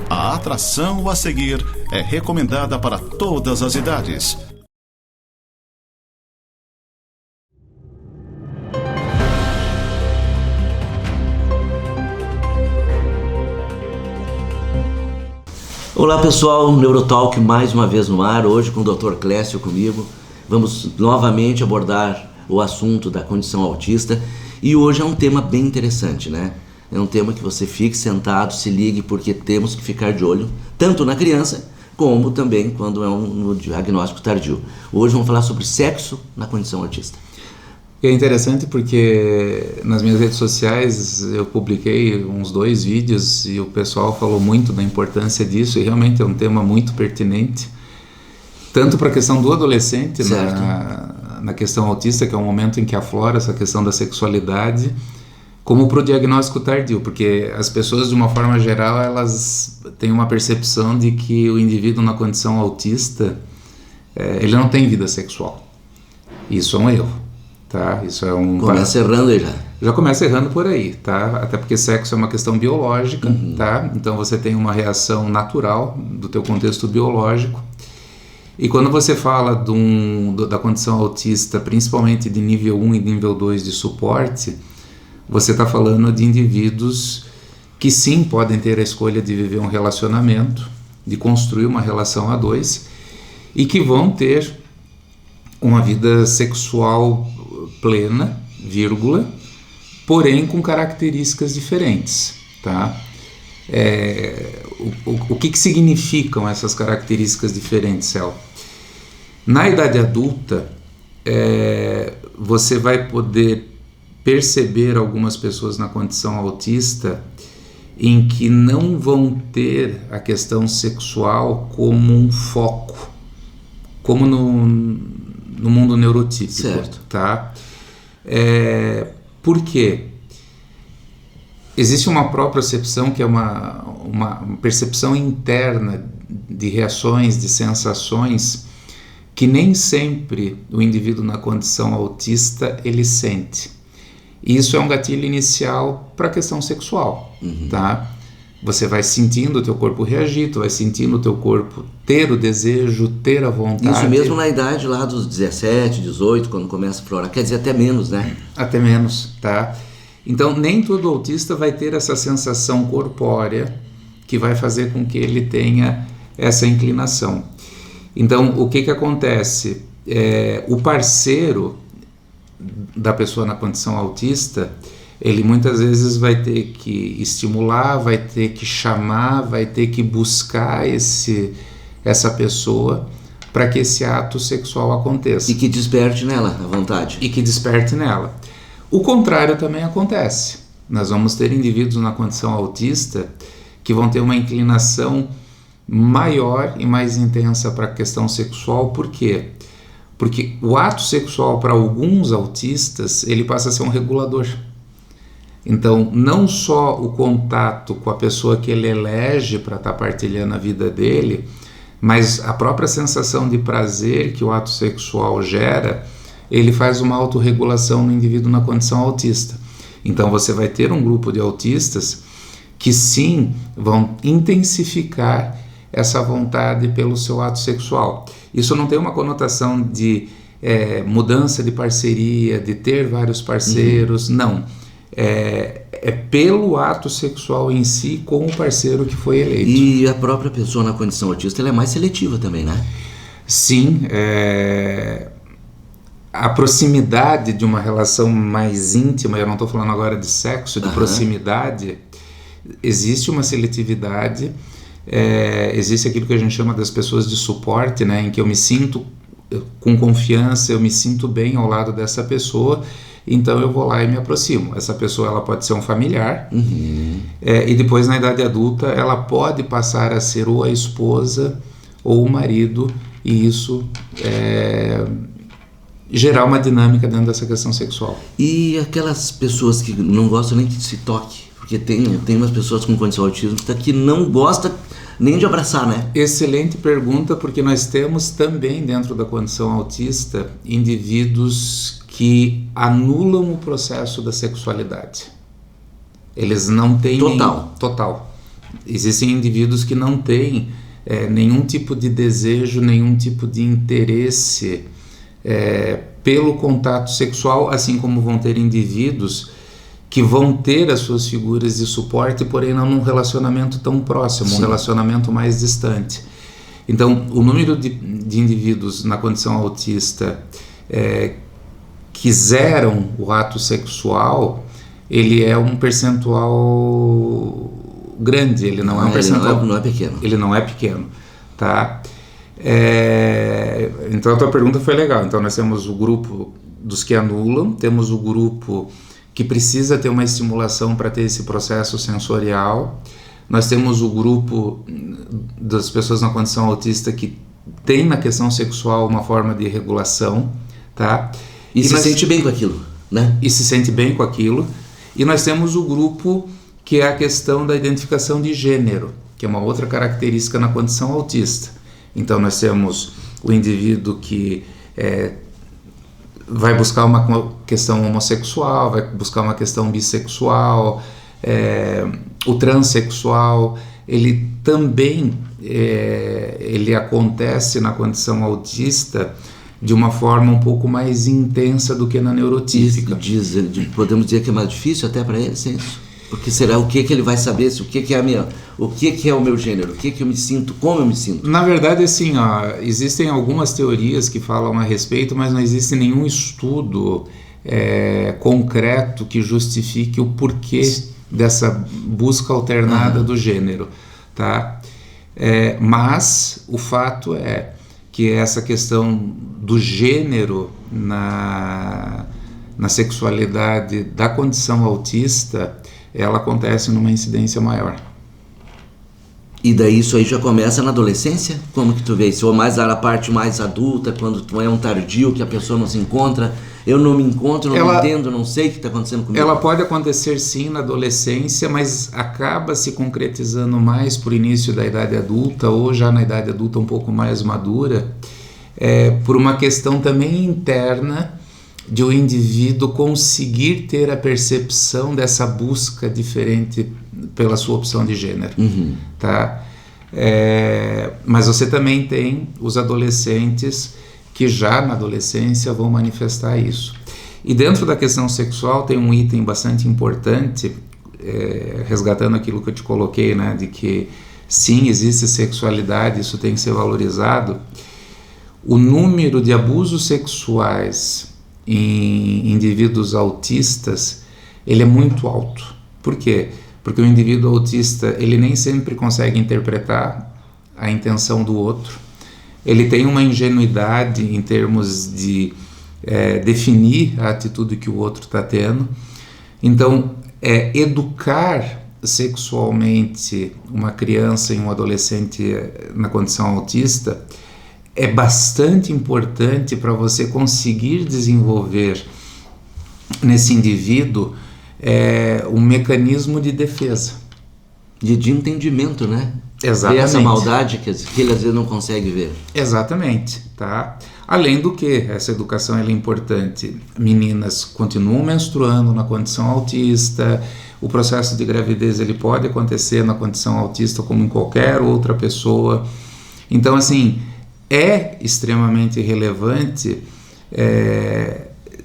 A atração a seguir é recomendada para todas as idades. Olá pessoal, Neurotalk mais uma vez no ar, hoje com o Dr. Clécio comigo. Vamos novamente abordar o assunto da condição autista e hoje é um tema bem interessante, né? É um tema que você fique sentado, se ligue, porque temos que ficar de olho tanto na criança como também quando é no diagnóstico tardio. Hoje vamos falar sobre sexo na condição autista. É interessante porque nas minhas redes sociais eu publiquei uns 2 vídeos e o pessoal falou muito da importância disso e realmente é um tema muito pertinente, tanto para a questão do adolescente, na questão autista, que é um momento em que aflora essa questão da sexualidade, como para o diagnóstico tardio, porque as pessoas de uma forma geral elas têm uma percepção de que o indivíduo na condição autista ele não tem vida sexual. Isso é um erro. Tá, isso é começa errando aí já começa errando por aí, tá? Até porque sexo é uma questão biológica, tá? Então você tem uma reação natural do teu contexto biológico. E quando você fala da condição autista, principalmente de nível 1 e nível 2 de suporte, você está falando de indivíduos que sim podem ter a escolha de viver um relacionamento, de construir uma relação a 2 e que vão ter uma vida sexual plena, porém com características diferentes, tá? O que significam essas características diferentes, Cel? Na idade adulta, você vai poder perceber algumas pessoas na condição autista em que não vão ter a questão sexual como um foco, como no mundo neurotípico, certo. Tá? Por quê? Existe uma propriocepção que é uma percepção interna de reações, de sensações que nem sempre o indivíduo na condição autista ele sente. E isso é um gatilho inicial para a questão sexual, tá? Você vai sentindo o teu corpo reagir, tu vai sentindo o teu corpo ter o desejo, ter a vontade. Isso mesmo na idade lá dos 17, 18, quando começa a florar, quer dizer até menos, né? Até menos, tá? Então nem todo autista vai ter essa sensação corpórea que vai fazer com que ele tenha essa inclinação. Então o que acontece? O parceiro da pessoa na condição autista, ele muitas vezes vai ter que estimular, vai ter que chamar, vai ter que buscar essa pessoa para que esse ato sexual aconteça. E que desperte nela a vontade. E que desperte nela. O contrário também acontece. Nós vamos ter indivíduos na condição autista que vão ter uma inclinação maior e mais intensa para a questão sexual. Por quê? Porque o ato sexual para alguns autistas, ele passa a ser um regulador. Então, não só o contato com a pessoa que ele elege para estar partilhando a vida dele, mas a própria sensação de prazer que o ato sexual gera, ele faz uma autorregulação no indivíduo na condição autista. Então, você vai ter um grupo de autistas que sim vão intensificar essa vontade pelo seu ato sexual. Isso não tem uma conotação de mudança de parceria, de ter vários parceiros, não. É pelo ato sexual em si com o parceiro que foi eleito. E a própria pessoa na condição autista ela é mais seletiva também, né? Sim, a proximidade de uma relação mais íntima, eu não estou falando agora de sexo, de proximidade, existe uma seletividade, existe aquilo que a gente chama das pessoas de suporte, né, em que eu me sinto com confiança, eu me sinto bem ao lado dessa pessoa, então eu vou lá e me aproximo. Essa pessoa ela pode ser um familiar, e depois na idade adulta ela pode passar a ser ou a esposa ou o marido, e isso gerar uma dinâmica dentro dessa questão sexual. E aquelas pessoas que não gostam nem que se toque, porque tem umas pessoas com condição autista que não gostam nem de abraçar, né? Excelente pergunta, porque nós temos também dentro da condição autista indivíduos que anulam o processo da sexualidade. Eles não têm... Total. Total. Existem indivíduos que não têm nenhum tipo de desejo, nenhum tipo de interesse pelo contato sexual, assim como vão ter indivíduos que vão ter as suas figuras de suporte, porém não num relacionamento tão próximo, Sim. um relacionamento mais distante. Então, o número de indivíduos na condição autista que zeram o ato sexual, ele é um percentual grande, ele não é um percentual... Não é pequeno. Ele não é pequeno, tá? Então a tua pergunta foi legal. Então nós temos o grupo dos que anulam, temos o grupo que precisa ter uma estimulação para ter esse processo sensorial, nós temos o grupo das pessoas na condição autista que tem na questão sexual uma forma de regulação, tá? E se sente bem com aquilo, né? E se sente bem com aquilo. E nós temos o grupo que é a questão da identificação de gênero, que é uma outra característica na condição autista. Então nós temos o indivíduo que vai buscar uma questão homossexual, vai buscar uma questão bissexual, o transexual, ele também ele acontece na condição autista de uma forma um pouco mais intensa do que na neurotípica. Podemos dizer que é mais difícil até para ele, sim? Porque será o que ele vai saber, o que é o meu gênero, o que eu me sinto, como eu me sinto? Na verdade, assim, existem algumas teorias que falam a respeito, mas não existe nenhum estudo concreto que justifique o porquê dessa busca alternada do gênero, tá? Mas o fato é que essa questão do gênero na sexualidade da condição autista, ela acontece numa incidência maior. E daí isso aí já começa na adolescência? Como que tu vê isso? Ou mais na parte mais adulta, quando tu é um tardio, que a pessoa não se encontra, eu não me encontro, não entendo, não sei o que está acontecendo comigo. Ela pode acontecer sim na adolescência, mas acaba se concretizando mais por início da idade adulta, ou já na idade adulta um pouco mais madura, por uma questão também interna, de o indivíduo conseguir ter a percepção dessa busca diferente pela sua opção de gênero, tá? Mas você também tem os adolescentes que já na adolescência vão manifestar isso. E dentro da questão sexual tem um item bastante importante, resgatando aquilo que eu te coloquei, né, de que sim, existe sexualidade, isso tem que ser valorizado. O número de abusos sexuais em indivíduos autistas, ele é muito alto. Por quê? Porque o indivíduo autista, ele nem sempre consegue interpretar a intenção do outro, ele tem uma ingenuidade em termos de definir a atitude que o outro está tendo. Então, educar sexualmente uma criança e um adolescente na condição autista é bastante importante para você conseguir desenvolver nesse indivíduo um mecanismo de defesa. De entendimento, né? Exatamente. Ver essa maldade que ele às vezes não consegue ver. Exatamente, tá? Além do que, essa educação ela é importante. Meninas continuam menstruando na condição autista, o processo de gravidez ele pode acontecer na condição autista como em qualquer outra pessoa. Então, assim, é extremamente relevante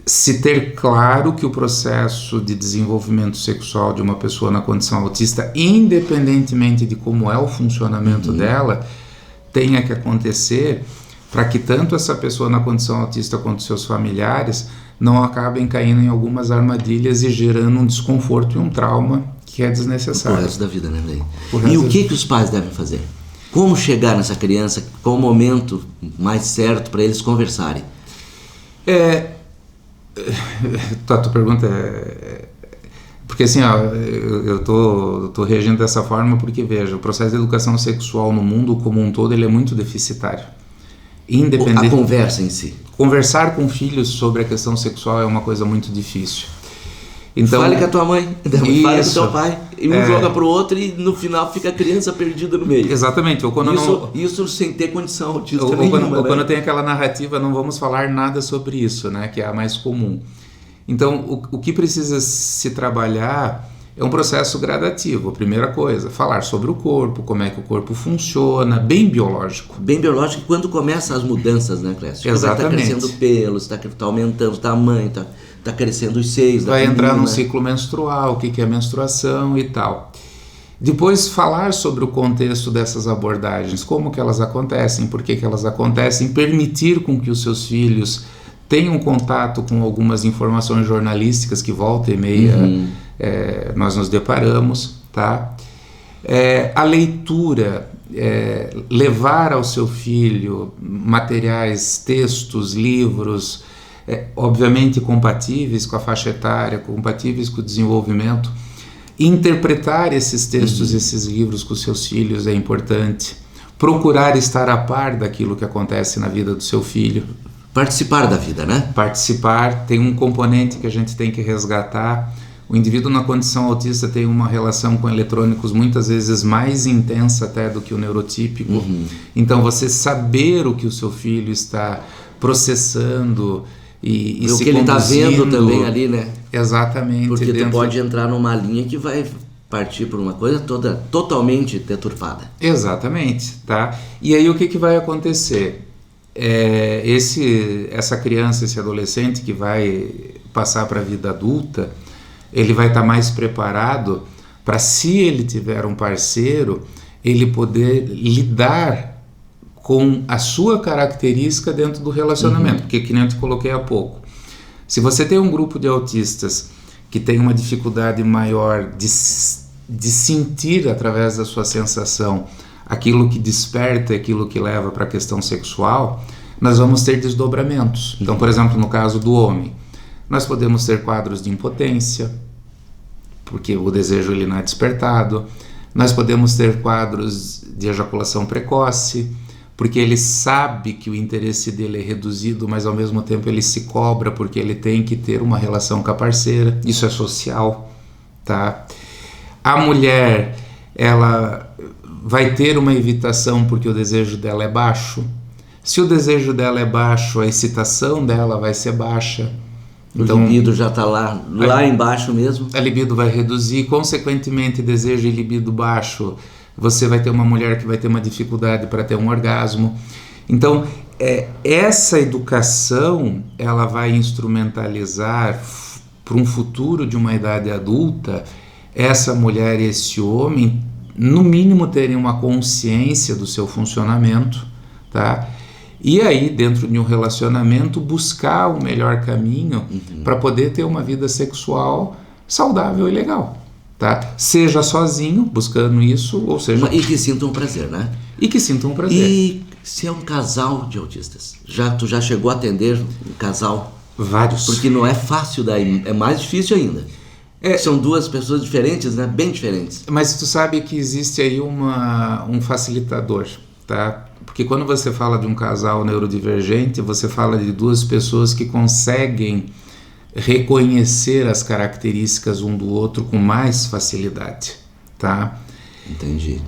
se ter claro que o processo de desenvolvimento sexual de uma pessoa na condição autista, independentemente de como é o funcionamento dela, tenha que acontecer para que tanto essa pessoa na condição autista quanto seus familiares não acabem caindo em algumas armadilhas e gerando um desconforto e um trauma que é desnecessário. O resto da vida, né, Lei? E o que os pais devem fazer? Como chegar nessa criança? Qual o momento mais certo para eles conversarem? Tua pergunta porque assim, eu tô reagindo dessa forma porque, veja, o processo de educação sexual no mundo como um todo, ele é muito deficitário. A conversa em si. Conversar com filhos sobre a questão sexual é uma coisa muito difícil. Então, fale com a tua mãe, fale com o teu pai, e um joga pro outro e no final fica a criança perdida no meio. Exatamente. Ou quando isso sem ter condição autista ou nenhuma. Quando tem aquela narrativa, não vamos falar nada sobre isso, né, que é a mais comum. Então, o que precisa se trabalhar é um processo gradativo. A primeira coisa, falar sobre o corpo, como é que o corpo funciona, bem biológico. Bem biológico, quando começam as mudanças, né, Clécio? Exatamente. Está crescendo pelo, está aumentando o tamanho, está crescendo os seios. Vai entrar menina, no ciclo menstrual, o que é menstruação e tal. Depois falar sobre o contexto dessas abordagens, como que elas acontecem, por que elas acontecem, permitir com que os seus filhos tenham contato com algumas informações jornalísticas que volta e meia nós nos deparamos, tá? A leitura, levar ao seu filho materiais, textos, livros, obviamente compatíveis com a faixa etária, compatíveis com o desenvolvimento. Interpretar esses textos, esses livros com seus filhos é importante. Procurar estar a par daquilo que acontece na vida do seu filho. Participar da vida, né? Participar, tem um componente que a gente tem que resgatar. O indivíduo na condição autista tem uma relação com eletrônicos muitas vezes mais intensa até do que o neurotípico. Então você saber o que o seu filho está processando e o se que ele está vendo também ali, né? Exatamente. Porque tu pode entrar numa linha que vai partir por uma coisa totalmente deturpada. Exatamente, tá? E aí o que vai acontecer? Essa criança, esse adolescente que vai passar para a vida adulta, ele vai estar mais preparado para, se ele tiver um parceiro, ele poder lidar com a sua característica dentro do relacionamento, porque que nem eu te coloquei há pouco. Se você tem um grupo de autistas que tem uma dificuldade maior de sentir através da sua sensação aquilo que desperta, aquilo que leva para a questão sexual, nós vamos ter desdobramentos. Então, por exemplo, no caso do homem, nós podemos ter quadros de impotência, porque o desejo ele não é despertado. Nós podemos ter quadros de ejaculação precoce, porque ele sabe que o interesse dele é reduzido, mas ao mesmo tempo ele se cobra porque ele tem que ter uma relação com a parceira. Isso é social, tá? A mulher, ela vai ter uma evitação porque o desejo dela é baixo. Se o desejo dela é baixo, a excitação dela vai ser baixa. Então, o libido já está lá embaixo mesmo. A libido vai reduzir, consequentemente, desejo e libido baixo, você vai ter uma mulher que vai ter uma dificuldade para ter um orgasmo. Então, essa educação, ela vai instrumentalizar para um futuro de uma idade adulta, essa mulher e esse homem, no mínimo, terem uma consciência do seu funcionamento, tá? E aí, dentro de um relacionamento, buscar o melhor caminho para poder ter uma vida sexual saudável e legal. Tá? Seja sozinho, buscando isso, ou seja... E que sintam prazer, né? E que sintam prazer. E se é um casal de autistas? Tu já chegou a atender um casal? Vários. Porque não é fácil daí, é mais difícil ainda. São duas pessoas diferentes, né? Bem diferentes. Mas tu sabe que existe aí um facilitador, tá? Porque quando você fala de um casal neurodivergente, você fala de duas pessoas que conseguem reconhecer as características um do outro com mais facilidade, tá? Entendi.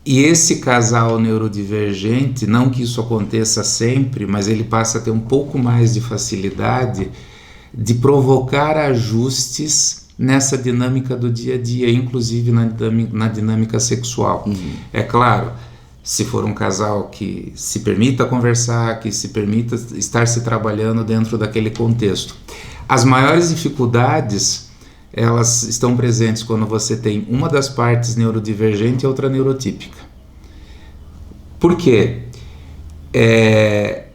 E esse casal neurodivergente, não que isso aconteça sempre, mas ele passa a ter um pouco mais de facilidade de provocar ajustes nessa dinâmica do dia a dia, inclusive na dinâmica sexual. É claro, se for um casal que se permita conversar, que se permita estar se trabalhando dentro daquele contexto. As maiores dificuldades, elas estão presentes quando você tem uma das partes neurodivergente e outra neurotípica. Por quê?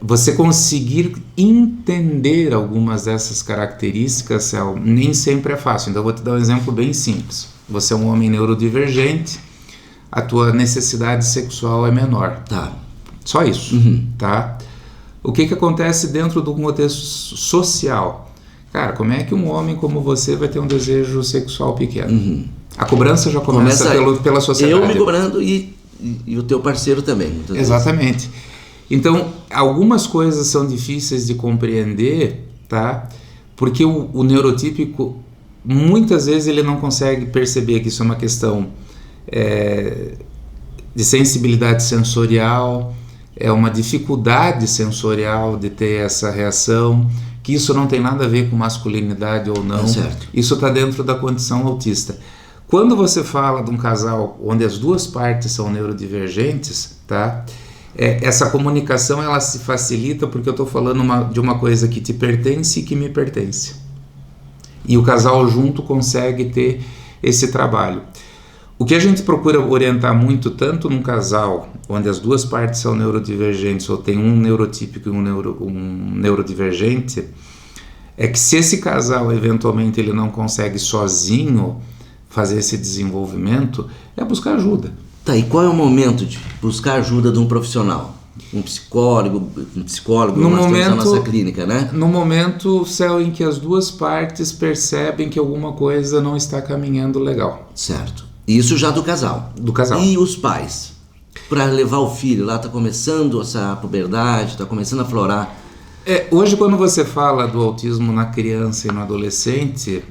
Você conseguir entender algumas dessas características nem sempre é fácil. Então eu vou te dar um exemplo bem simples. Você é um homem neurodivergente, a tua necessidade sexual é menor. Tá. Só isso, tá? O que acontece dentro do contexto social? Cara, como é que um homem como você vai ter um desejo sexual pequeno? A cobrança já começa pela sociedade. Eu me cobrando e o teu parceiro também. Exatamente. Então, algumas coisas são difíceis de compreender, tá? Porque o neurotípico, muitas vezes ele não consegue perceber que isso é uma questão de sensibilidade sensorial, é uma dificuldade sensorial de ter essa reação, que isso não tem nada a ver com masculinidade ou não. Certo. Isso está dentro da condição autista. Quando você fala de um casal onde as duas partes são neurodivergentes, tá? Essa comunicação ela se facilita porque eu estou falando de uma coisa que te pertence e que me pertence. E o casal junto consegue ter esse trabalho. O que a gente procura orientar muito, tanto num casal onde as duas partes são neurodivergentes ou tem um neurotípico e um neurodivergente, é que se esse casal eventualmente ele não consegue sozinho fazer esse desenvolvimento, é buscar ajuda. Tá, e qual é o momento de buscar ajuda de um profissional? Um psicólogo No nós temos a momento, nossa clínica, né? No momento, Céu, em que as duas partes percebem que alguma coisa não está caminhando legal. Certo. Isso já do casal. Do casal. E os pais? Para levar o filho, lá está começando essa puberdade, está começando a aflorar. Hoje, quando você fala do autismo na criança e no adolescente,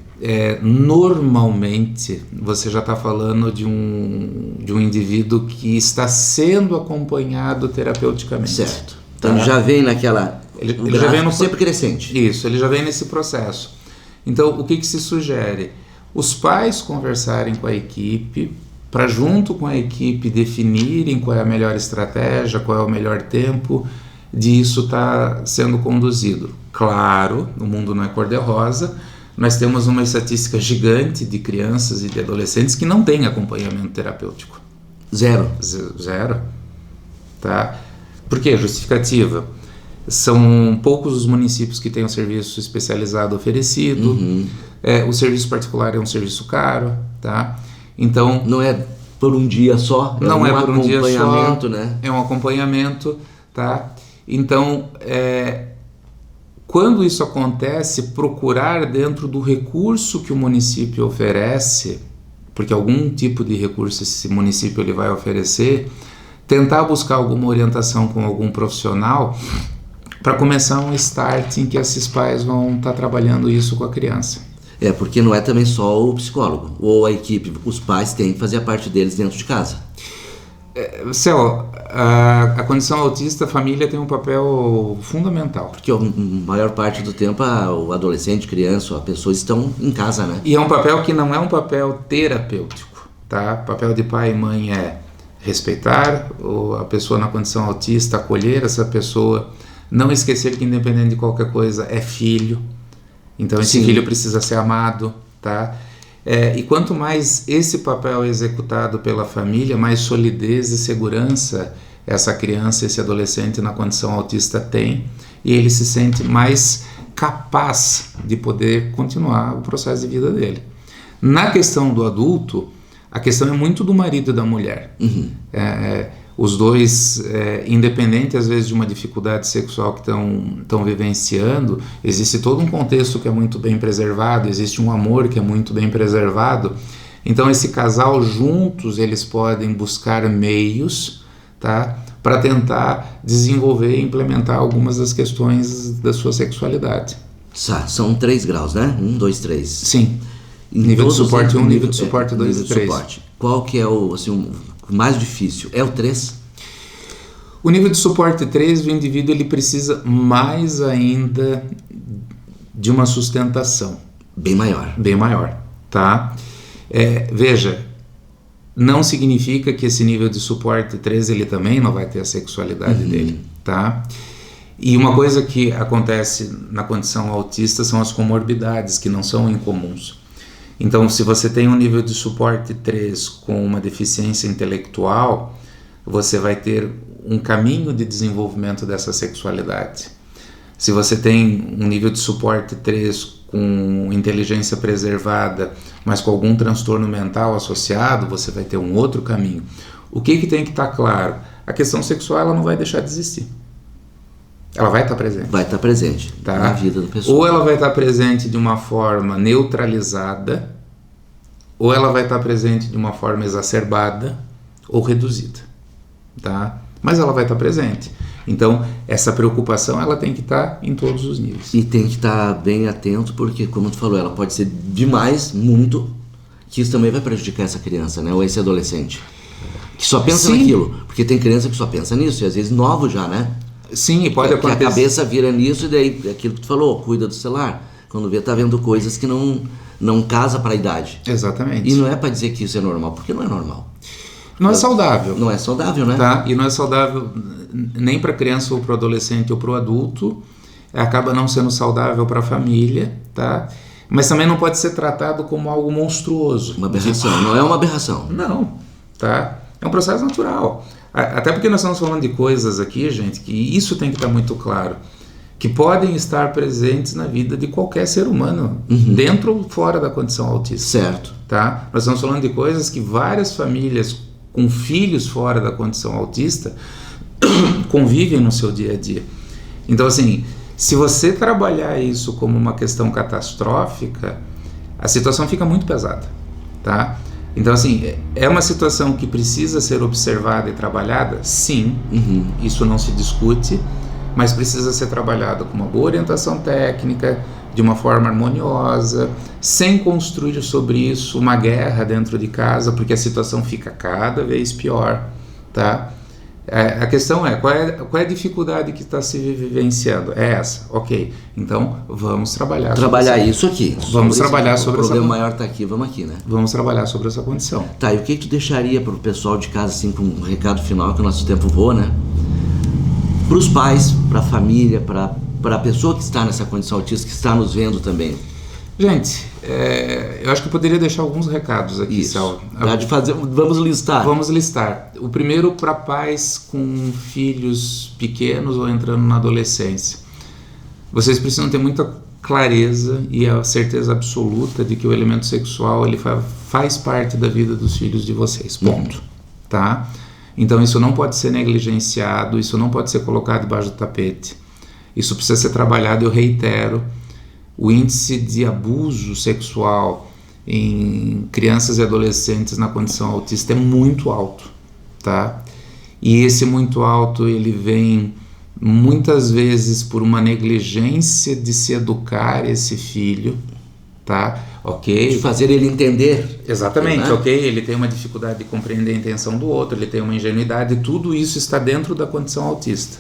normalmente você já está falando de um indivíduo que está sendo acompanhado terapeuticamente. Certo. Então ele já vem naquela... Ele já vem sempre crescente. Isso, ele já vem nesse processo. Então, o que se sugere? Os pais conversarem com a equipe, para junto com a equipe definirem qual é a melhor estratégia, qual é o melhor tempo de isso estar sendo conduzido. Claro, o mundo não é cor-de-rosa, nós temos uma estatística gigante de crianças e de adolescentes que não têm acompanhamento terapêutico. Zero. Zero. Tá? Por quê? Justificativa. São poucos os municípios que têm um serviço especializado oferecido. Uhum. O serviço particular é um serviço caro, tá? Então não é por um dia só, não é por um dia só, acompanhamento, né? É um acompanhamento, tá? Então, quando isso acontece, procurar dentro do recurso que o município oferece, porque algum tipo de recurso esse município ele vai oferecer, tentar buscar alguma orientação com algum profissional para começar um start em que esses pais vão estar trabalhando isso com a criança. Porque não é também só o psicólogo ou a equipe, os pais têm que fazer a parte deles dentro de casa. Céu, a condição autista, a família tem um papel fundamental. Porque a maior parte do tempo o adolescente, criança, a pessoa estão em casa, né? E é um papel que não é um papel terapêutico, tá? O papel de pai e mãe é respeitar a pessoa na condição autista, acolher essa pessoa, não esquecer que independente de qualquer coisa é filho. Então esse filho precisa ser amado, tá? E quanto mais esse papel é executado pela família, mais solidez e segurança essa criança, esse adolescente na condição autista tem, e ele se sente mais capaz de poder continuar o processo de vida dele. Na questão do adulto, a questão é muito do marido e da mulher. Uhum. Os dois, independente às vezes de uma dificuldade sexual que estão vivenciando, existe todo um contexto que é muito bem preservado, existe um amor que é muito bem preservado. Então esse casal juntos eles podem buscar meios, tá, para tentar desenvolver e implementar algumas das questões da sua sexualidade. São 3 graus, né? 1, 2, 3. Sim. Nível de suporte 1, nível de suporte 2 e 3. Qual que é o mais difícil? É o 3? O nível de suporte 3, o indivíduo ele precisa mais ainda de uma sustentação. Bem maior. Bem maior, tá? Veja, não significa que esse nível de suporte 3 ele também não vai ter a sexualidade dele, tá? E uma coisa que acontece na condição autista são as comorbidades, que não são incomuns. Então, se você tem um nível de suporte 3 com uma deficiência intelectual, você vai ter um caminho de desenvolvimento dessa sexualidade. Se você tem um nível de suporte 3 com inteligência preservada, mas com algum transtorno mental associado, você vai ter um outro caminho. O que tem que estar claro? A questão sexual ela não vai deixar de existir. Ela vai estar presente. Vai estar presente, tá? Na vida da pessoa. Ou ela vai estar presente de uma forma neutralizada, ou ela vai estar presente de uma forma exacerbada ou reduzida, tá? Mas ela vai estar presente. Então, essa preocupação ela tem que estar em todos os níveis. E tem que estar bem atento, porque, como tu falou, ela pode ser demais, muito, que isso também vai prejudicar essa criança, né? Ou esse adolescente. Que só pensa naquilo. Porque tem criança que só pensa nisso, e às vezes novo já, né? Sim, e pode Que acontecer. a cabeça vira nisso e daí, aquilo que tu falou, cuida do celular. Quando vê, tá vendo coisas que não casa para a idade. Exatamente. E não é para dizer que isso é normal, porque não é normal. Não é saudável. Não é saudável, né? Tá? E não é saudável nem para criança ou para o adolescente ou para o adulto. Acaba não sendo saudável para a família, tá? Mas também não pode ser tratado como algo monstruoso. Uma aberração, não é uma aberração. Não, tá? É um processo natural. Até porque nós estamos falando de coisas aqui, gente, que isso tem que estar muito claro, que podem estar presentes na vida de qualquer ser humano, dentro ou fora da condição autista. Certo. Tá? Nós estamos falando de coisas que várias famílias com filhos fora da condição autista convivem no seu dia a dia. Então, assim, se você trabalhar isso como uma questão catastrófica, a situação fica muito pesada, tá? Então, assim, é uma situação que precisa ser observada e trabalhada? Sim, isso não se discute, mas precisa ser trabalhado com uma boa orientação técnica, de uma forma harmoniosa, sem construir sobre isso uma guerra dentro de casa, porque a situação fica cada vez pior, tá? A questão é, qual é a dificuldade que está se vivenciando? É essa, ok. Então, vamos trabalhar isso aqui. Vamos trabalhar sobre essa... O problema maior está aqui, vamos aqui, né? Vamos trabalhar sobre essa condição. Tá, e o que tu deixaria para o pessoal de casa, assim, com um recado final, que o nosso tempo voa, né? Para os pais, para a família, para a pessoa que está nessa condição autista, que está nos vendo também. Gente, eu acho que eu poderia deixar alguns recados aqui, Sal. Vamos listar. Vamos listar. O primeiro para pais com filhos pequenos ou entrando na adolescência. Vocês precisam ter muita clareza e a certeza absoluta de que o elemento sexual ele faz parte da vida dos filhos de vocês. Ponto. Tá? Então isso não pode ser negligenciado, isso não pode ser colocado debaixo do tapete. Isso precisa ser trabalhado, eu reitero. O índice de abuso sexual em crianças e adolescentes na condição autista é muito alto, tá? E esse muito alto, ele vem muitas vezes por uma negligência de se educar esse filho, tá? Ok? De fazer ele entender. Exatamente, né? Ok? Ele tem uma dificuldade de compreender a intenção do outro, ele tem uma ingenuidade, tudo isso está dentro da condição autista.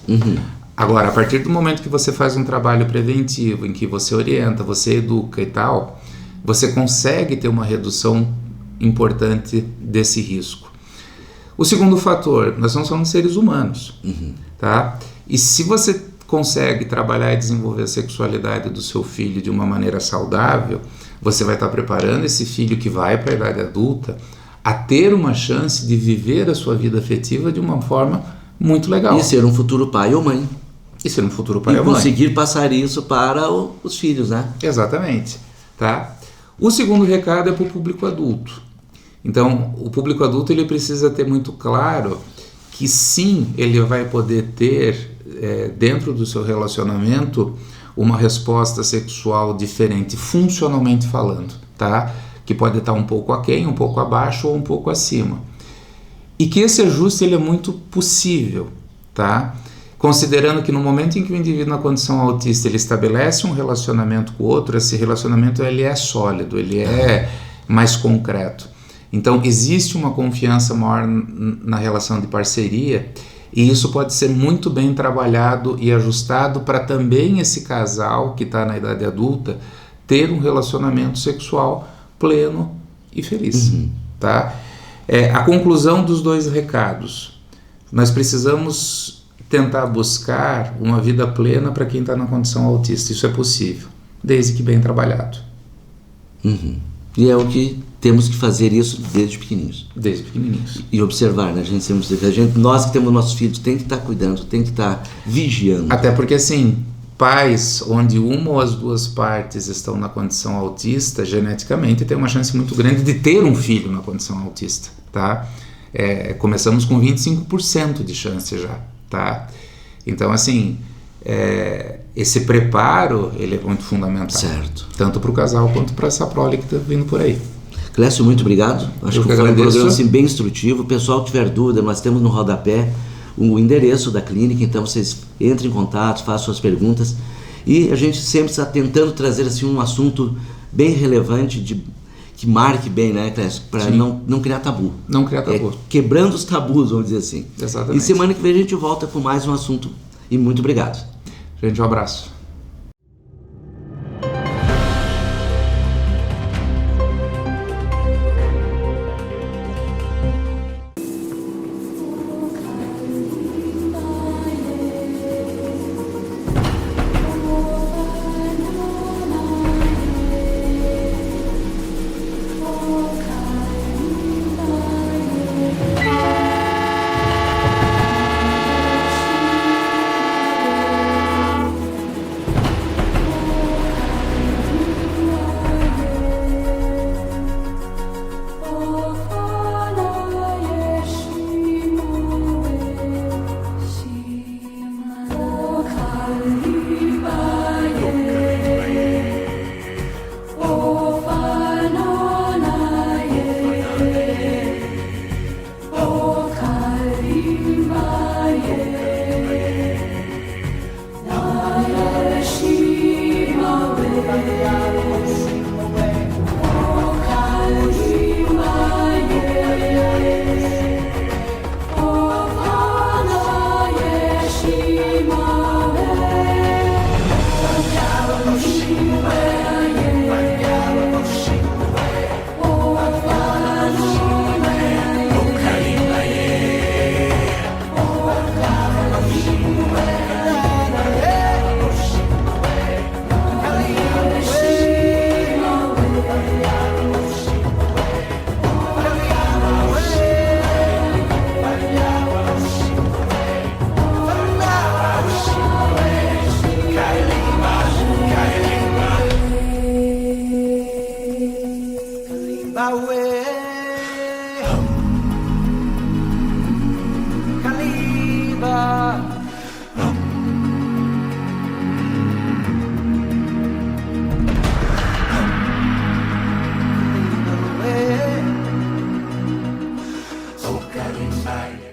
Agora, a partir do momento que você faz um trabalho preventivo, em que você orienta, você educa e tal, você consegue ter uma redução importante desse risco. O segundo fator, nós estamos falando de seres humanos, tá? E se você consegue trabalhar e desenvolver a sexualidade do seu filho de uma maneira saudável, você vai estar preparando esse filho que vai para a idade adulta a ter uma chance de viver a sua vida afetiva de uma forma muito legal. E ser um futuro pai ou mãe. E ser um futuro pai ou mãe. E conseguir passar isso para os filhos, né? Exatamente. Tá? O segundo recado é para o público adulto. Então, o público adulto ele precisa ter muito claro que sim, ele vai poder ter, dentro do seu relacionamento, uma resposta sexual diferente, funcionalmente falando, tá? Que pode estar um pouco aquém, um pouco abaixo ou um pouco acima. E que esse ajuste ele é muito possível, tá? Considerando que no momento em que o indivíduo na condição autista ele estabelece um relacionamento com o outro, esse relacionamento ele é sólido, ele é mais concreto. Então existe uma confiança maior na relação de parceria e isso pode ser muito bem trabalhado e ajustado para também esse casal que está na idade adulta ter um relacionamento sexual pleno e feliz. Tá? A conclusão dos dois recados. Nós precisamos tentar buscar uma vida plena para quem está na condição autista. Isso é possível, desde que bem trabalhado. E é o que temos que fazer isso desde pequenininhos. Desde pequenininhos. E observar, né? Nós que temos nossos filhos, tem que estar cuidando, tem que estar vigiando. Até porque, assim, pais onde uma ou as duas partes estão na condição autista, geneticamente tem uma chance muito grande de ter um filho na condição autista, tá? Começamos com 25% de chance já. Tá? Então, assim, esse preparo ele é muito fundamental. Certo. Tanto para o casal quanto para essa prole que está vindo por aí. Clécio, muito obrigado. Acho que foi um programa assim, bem instrutivo. O pessoal que tiver dúvida, nós temos no rodapé o endereço da clínica, então vocês entrem em contato, façam suas perguntas. E a gente sempre está tentando trazer assim, um assunto bem relevante, que marque bem, né, Clécio? Para não criar tabu. Não criar tabu. Quebrando os tabus, vamos dizer assim. Exatamente. E semana que vem a gente volta com mais um assunto e muito obrigado. Gente, um abraço.